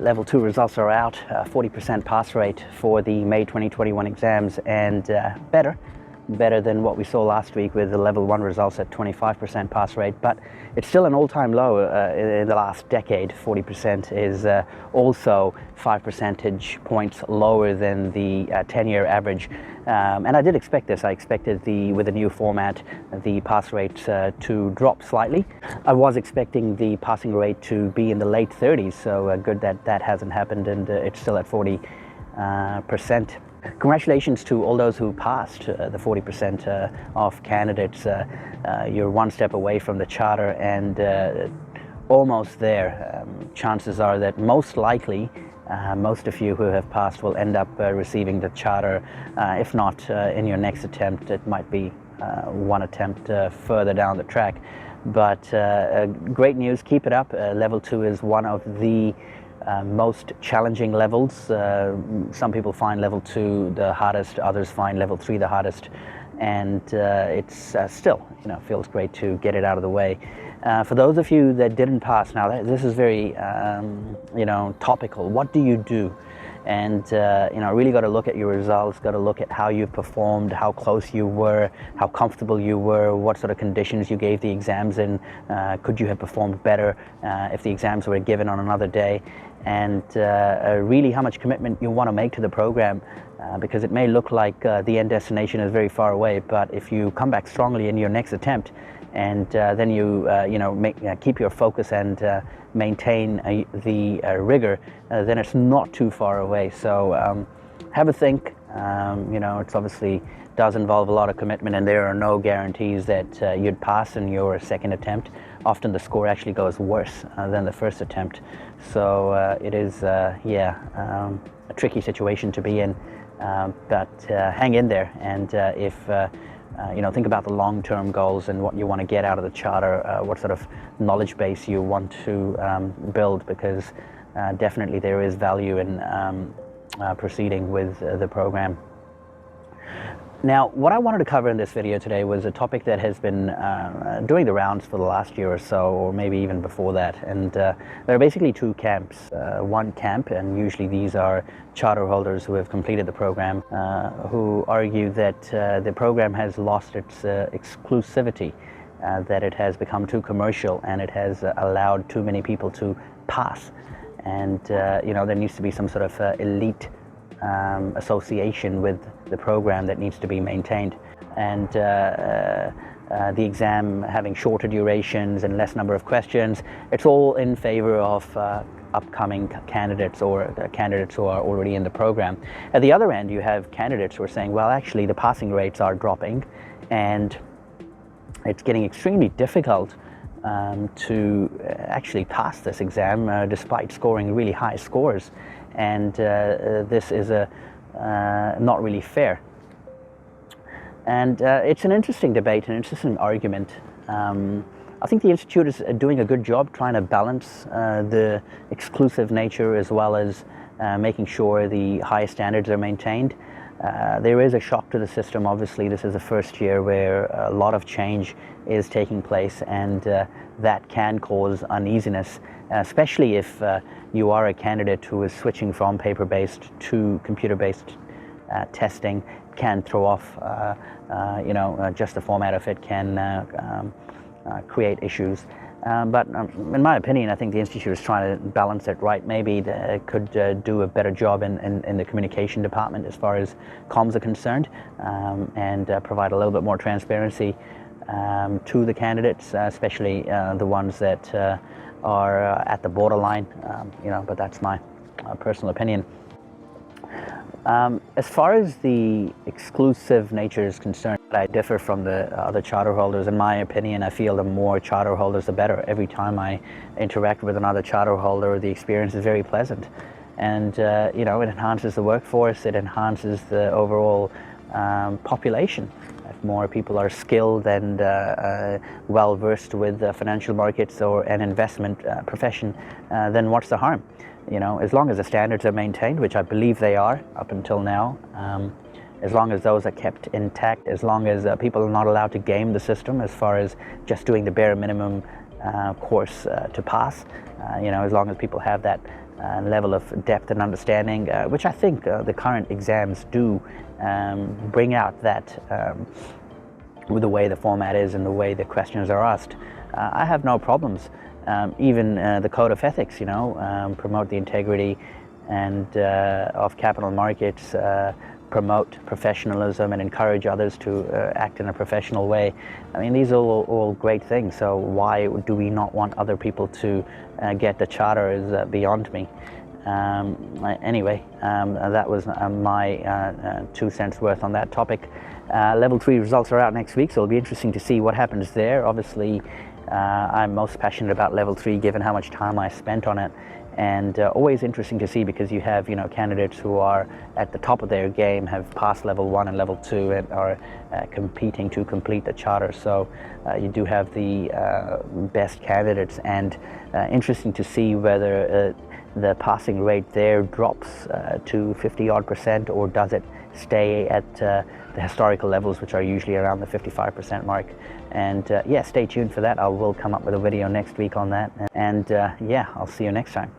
Level 2 results are out, 40% pass rate for the May 2021 exams, and better than what we saw last week with the Level 1 results at 25% pass rate, but it's still an all-time low in the last decade. 40% is also 5 percentage points lower than the 10-year average. And I did expect this. I expected with the new format, the pass rate to drop slightly. I was expecting the passing rate to be in the late 30s, so good that that hasn't happened, and it's still at 40%. Congratulations to all those who passed, the 40% of candidates. You're one step away from the charter and almost there. Chances are that most likely most of you who have passed will end up receiving the charter. If not in your next attempt, it might be one attempt further down the track. But great news, keep it up. Level 2 is one of the most challenging levels. Some people find Level 2 the hardest, others find Level 3 the hardest, and it's still, feels great to get it out of the way. For those of you that didn't pass, now this is very, topical. What do you do? And really got to look at your results, got to look at how you've performed, how close you were, how comfortable you were, what sort of conditions you gave the exams in. Could you have performed better if the exams were given on another day? And really how much commitment you want to make to the program, because it may look like the end destination is very far away, but if you come back strongly in your next attempt, and then you keep your focus and maintain the rigor, then it's not too far away. So have a think. It's obviously does involve a lot of commitment, and there are no guarantees that you'd pass in your second attempt. Often the score actually goes worse than the first attempt. So it is, a tricky situation to be in, but hang in there. And if think about the long-term goals and what you want to get out of the charter, what sort of knowledge base you want to build, because definitely there is value in proceeding with the program. Now, what I wanted to cover in this video today was a topic that has been doing the rounds for the last year or so, or maybe even before that. And there are basically two camps. One camp, and usually these are charter holders who have completed the program, who argue that the program has lost its exclusivity, that it has become too commercial and it has allowed too many people to pass. And there needs to be some sort of elite association with the program that needs to be maintained, and the exam having shorter durations and less number of questions. It's all in favor of upcoming candidates or candidates who are already in the program. At the other end, you have candidates who are saying, well, actually the passing rates are dropping and it's getting extremely difficult to actually pass this exam despite scoring really high scores. And this is not really fair. And it's an interesting debate, an interesting argument. I think the Institute is doing a good job trying to balance the exclusive nature as well as making sure the high standards are maintained. There is a shock to the system. Obviously, this is the first year where a lot of change is taking place, and that can cause uneasiness, especially if you are a candidate who is switching from paper-based to computer-based testing. Can throw off, just the format of it can create issues. But in my opinion, I think the Institute is trying to balance it right. Maybe they could do a better job in the communication department as far as comms are concerned, and provide a little bit more transparency to the candidates, especially the ones that are at the borderline, but that's my personal opinion. As far as the exclusive nature is concerned, I differ from the other charter holders. In my opinion, I feel the more charter holders, the better. Every time I interact with another charter holder, the experience is very pleasant. And, it enhances the workforce, it enhances the overall population. If more people are skilled and well-versed with financial markets or an investment profession, then what's the harm? As long as the standards are maintained, which I believe they are up until now, as long as those are kept intact, as long as people are not allowed to game the system as far as just doing the bare minimum course to pass, as long as people have that level of depth and understanding, which I think the current exams do bring out that with the way the format is and the way the questions are asked. I have no problems. Even the code of ethics, promote the integrity and of capital markets, promote professionalism and encourage others to act in a professional way. I mean, these are all great things, so why do we not want other people to get the charter is beyond me. Anyway, that was my 2 cents worth on that topic. Level 3 results are out next week, so it'll be interesting to see what happens there. Obviously, I'm most passionate about Level 3 given how much time I spent on it. And always interesting to see, because you have candidates who are at the top of their game, have passed Level 1 and Level 2 and are competing to complete the charter. So you do have the best candidates, and interesting to see whether the passing rate there drops to 50-odd%, or does it stay at the historical levels, which are usually around the 55% mark. And yeah, stay tuned for that. I will come up with a video next week on that. And yeah, I'll see you next time.